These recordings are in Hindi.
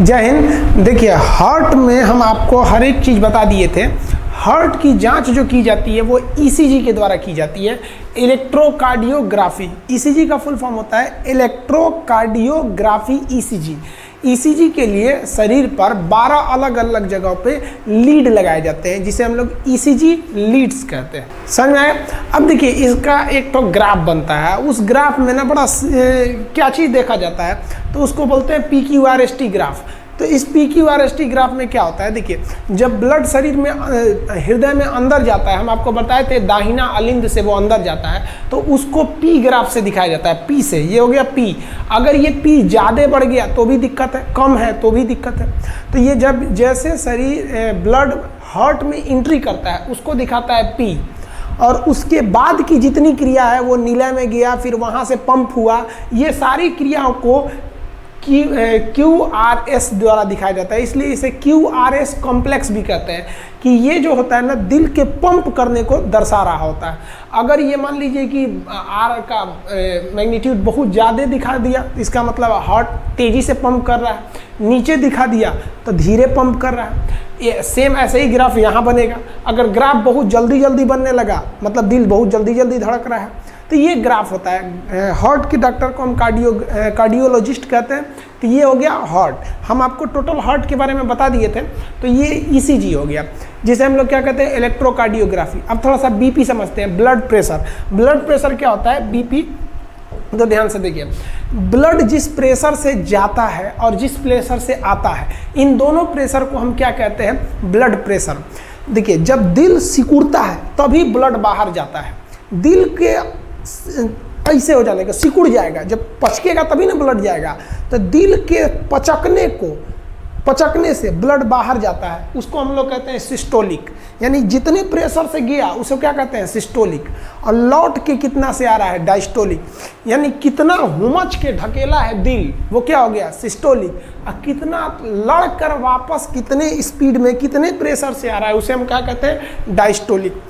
जय हिंद। देखिए, हार्ट में हम आपको हर एक चीज़ बता दिए थे। हार्ट की जांच जो की जाती है वो ईसीजी के द्वारा की जाती है, इलेक्ट्रोकार्डियोग्राफी। ईसीजी का फुल फॉर्म होता है इलेक्ट्रोकार्डियोग्राफी ईसीजी। ईसीजी के लिए शरीर पर 12 अलग अलग जगहों पे लीड लगाए जाते हैं, जिसे हम लोग ईसीजी लीड्स कहते हैं। समझ में आया? अब देखिए, इसका एक तो ग्राफ बनता है। उस ग्राफ में ना बड़ा क्या चीज़ देखा जाता है, तो उसको बोलते हैं PQRST ग्राफ। तो इस PQRST ग्राफ में क्या होता है, देखिए, जब ब्लड शरीर में हृदय में अंदर जाता है, हम आपको बताए थे दाहिना अलिंद से वो अंदर जाता है, तो उसको P ग्राफ से दिखाया जाता है, P से। ये हो गया P। अगर ये P ज़्यादा बढ़ गया तो भी दिक्कत है, कम है तो भी दिक्कत है। तो ये जब जैसे शरीर ब्लड हार्ट में एंट्री करता है उसको दिखाता है P, और उसके बाद की जितनी क्रिया है वो नीले में गया, फिर वहाँ से पंप हुआ, ये सारी क्रियाओं को QRS द्वारा दिखाया जाता है। इसलिए इसे QRS कॉम्प्लेक्स भी कहते हैं कि ये जो होता है ना, दिल के पंप करने को दर्शा रहा होता है। अगर ये मान लीजिए कि R का मैग्नीट्यूड बहुत ज़्यादा दिखा दिया, इसका मतलब हार्ट तेज़ी से पंप कर रहा है। नीचे दिखा दिया तो धीरे पंप कर रहा है। ये सेम ऐसे ही ग्राफ यहाँ बनेगा। अगर ग्राफ बहुत जल्दी जल्दी बनने लगा, मतलब दिल बहुत जल्दी जल्दी धड़क रहा है, तो ये ग्राफ होता है। हार्ट के डॉक्टर को हम कार्डियोलॉजिस्ट कहते हैं। तो ये हो गया हार्ट। हम आपको टोटल हार्ट के बारे में बता दिए थे। तो ये ईसीजी हो गया, जिसे हम लोग क्या कहते हैं, इलेक्ट्रोकार्डियोग्राफी। अब थोड़ा सा बीपी समझते हैं, ब्लड प्रेशर। ब्लड प्रेशर क्या होता है, बीपी। तो ध्यान से देखिए, ब्लड जिस प्रेशर से जाता है और जिस प्रेशर से आता है, इन दोनों प्रेशर को हम क्या कहते हैं, ब्लड प्रेशर। देखिए, जब दिल सिकुड़ता है तभी ब्लड बाहर जाता है। दिल के ऐसे हो जाने का सिकुड़ जाएगा, जब पचकेगा तभी ना ब्लड जाएगा। तो दिल के पचकने से ब्लड बाहर जाता है, उसको हम लोग कहते हैं सिस्टोलिक। यानी जितने प्रेशर से गया उसको क्या कहते हैं, सिस्टोलिक। और लौट के कितना से आ रहा है, डायस्टोलिक। यानी कितना हुमच के ढकेला है दिल, वो क्या हो गया, सिस्टोलिक। और कितना लड़ कर वापस कितने स्पीड में कितने प्रेशर से आ रहा है, उसे हम क्या कहते हैं, डायस्टोलिक।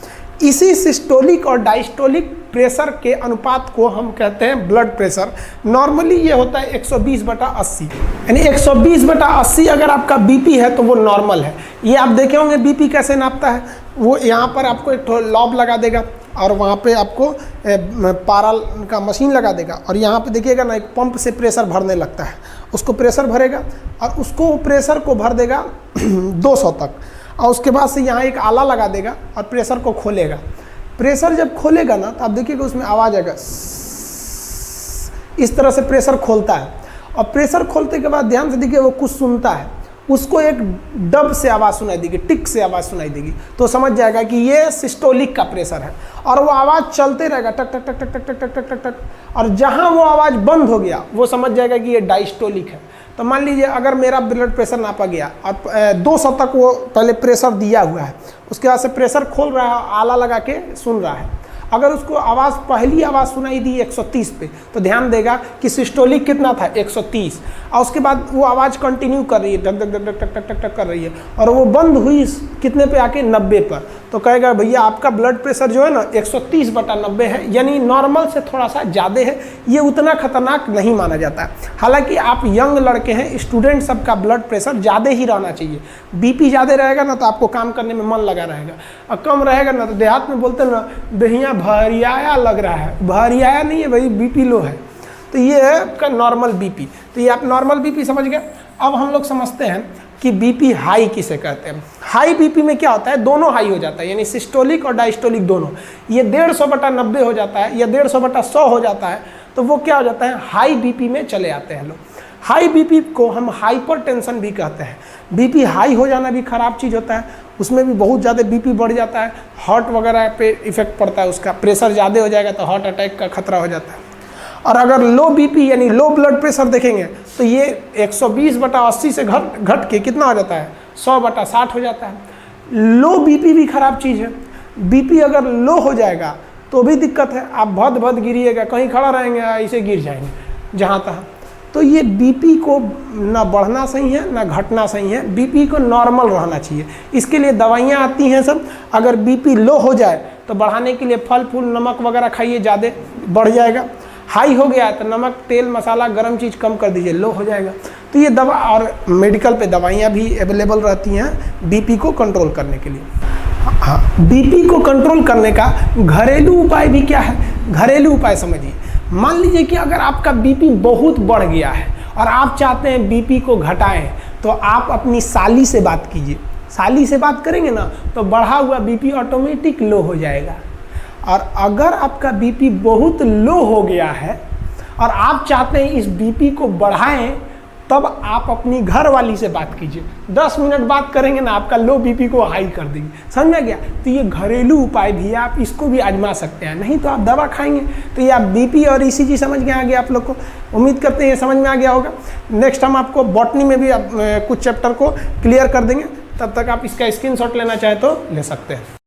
इसी सिस्टोलिक और डायस्टोलिक प्रेशर के अनुपात को हम कहते हैं ब्लड प्रेशर। नॉर्मली ये होता है 120/80। यानी 120/80 अगर आपका बीपी है तो वो नॉर्मल है। ये आप देखे होंगे बीपी कैसे नापता है। वो यहाँ पर आपको एक लॉब लगा देगा और वहाँ पे आपको पारा का मशीन लगा देगा, और यहाँ पे देखिएगा ना, एक पंप से प्रेशर भरने लगता है। उसको प्रेशर भरेगा और उसको प्रेशर को भर देगा 200 तक, और उसके बाद से यहाँ एक आला लगा देगा और प्रेशर को खोलेगा। प्रेशर जब खोलेगा ना, तो आप देखिएगा उसमें आवाज़ आएगा, इस तरह से प्रेशर खोलता है। और प्रेशर खोलते के बाद ध्यान से देखिए, वो कुछ सुनता है, उसको एक डब से आवाज़ सुनाई देगी, टिक से आवाज़ सुनाई देगी, तो समझ जाएगा कि ये सिस्टोलिक का प्रेशर है। और वो आवाज़ चलते रहेगा, टक टक टक टक टक टक टक टक टक, और जहाँ वो आवाज़ बंद हो गया वो समझ जाएगा कि ये डायस्टोलिक है। तो मान लीजिए अगर मेरा ब्लड प्रेशर नापा गया और 200 तक वो पहले प्रेशर दिया हुआ है, उसके बाद से प्रेशर खोल रहा है, आला लगा के सुन रहा है। अगर उसको आवाज़, पहली आवाज़ सुनाई दी 130 पे, तो ध्यान देगा कि सिस्टोलिक कितना था, 130। और उसके बाद वो आवाज़ कंटिन्यू कर रही है, टक टक टक टक टक टक टक कर रही है, और वो बंद हुई कितने पे आके, 90 पर। तो कहेगा भैया आपका ब्लड प्रेशर जो है ना 130/90 है, यानी नॉर्मल से थोड़ा सा ज़्यादा है। ये उतना खतरनाक नहीं माना जाता है। हालांकि आप यंग लड़के हैं, स्टूडेंट, सबका ब्लड प्रेशर ज़्यादा ही रहना चाहिए। बीपी ज़्यादा रहेगा ना तो आपको काम करने में मन लगा रहेगा, और कम रहेगा ना तो देहात में बोलते हैं ना, दहिया भरियाया लग रहा है। भरियाया नहीं है भाई, बीपी लो है। तो ये है आपका नॉर्मल बीपी। तो ये आप नॉर्मल बीपी समझ गए। अब हम लोग समझते हैं कि बीपी हाई किसे कहते हैं। हाई बीपी में क्या होता है, दोनों हाई हो जाता है, यानी सिस्टोलिक और डायस्टोलिक दोनों। ये 150/90 हो जाता है या 150/100 हो जाता है, तो वो क्या हो जाता है, हाई बीपी में चले आते हैं लोग। हाई बीपी को हम हाइपरटेंशन भी कहते हैं। बीपी हाई हो जाना भी ख़राब चीज़ होता है, उसमें भी बहुत ज़्यादा बीपी बढ़ जाता है, हार्ट वगैरह पे इफेक्ट पड़ता है उसका। प्रेशर ज़्यादा हो जाएगा तो हार्ट अटैक का खतरा हो जाता है। और अगर लो बीपी यानी लो ब्लड प्रेशर देखेंगे तो ये 120/80 से घट के कितना हो जाता है, 100/60 हो जाता है। लो बीपी भी ख़राब चीज़ है। बीपी अगर लो हो जाएगा तो भी दिक्कत है, आप भद भद गिरिएगा, कहीं खड़ा रहेंगे ऐसे गिर जाएंगे जहाँ तहाँ। तो ये बीपी को ना बढ़ना सही है ना घटना सही है, बीपी को नॉर्मल रहना चाहिए। इसके लिए दवाइयाँ आती हैं सब। अगर बीपी लो हो जाए तो बढ़ाने के लिए फल फूल नमक वगैरह खाइए, ज़्यादा बढ़ जाएगा। हाई हो गया है तो नमक तेल मसाला गर्म चीज़ कम कर दीजिए, लो हो जाएगा। तो ये दवा और मेडिकल पे दवाइयाँ भी अवेलेबल रहती हैं बीपी को कंट्रोल करने के लिए। हाँ, बीपी को कंट्रोल करने का घरेलू उपाय भी क्या है? घरेलू उपाय समझिए। मान लीजिए कि अगर आपका बीपी बहुत बढ़ गया है और आप चाहते हैं बीपी को घटाएं, तो आप अपनी साली से बात कीजिए। साली से बात करेंगे ना तो बढ़ा हुआ बीपी ऑटोमेटिक लो हो जाएगा। और अगर आपका बीपी बहुत लो हो गया है और आप चाहते हैं इस बीपी को बढ़ाएं, तब आप अपनी घर वाली से बात कीजिए। 10 मिनट बात करेंगे ना, आपका लो बीपी को हाई कर देंगे। समझ में गया? तो ये घरेलू उपाय भी है, आप इसको भी आजमा सकते हैं। नहीं तो आप दवा खाएंगे। तो ये आप बीपी और ईसीजी समझ में आ गया आप लोग को। उम्मीद करते हैं ये समझ में आ गया होगा। नेक्स्ट हम आपको बॉटनी में भी कुछ चैप्टर को क्लियर कर देंगे। तब तक आप इसका स्क्रीनशॉट लेना चाहे तो ले सकते हैं।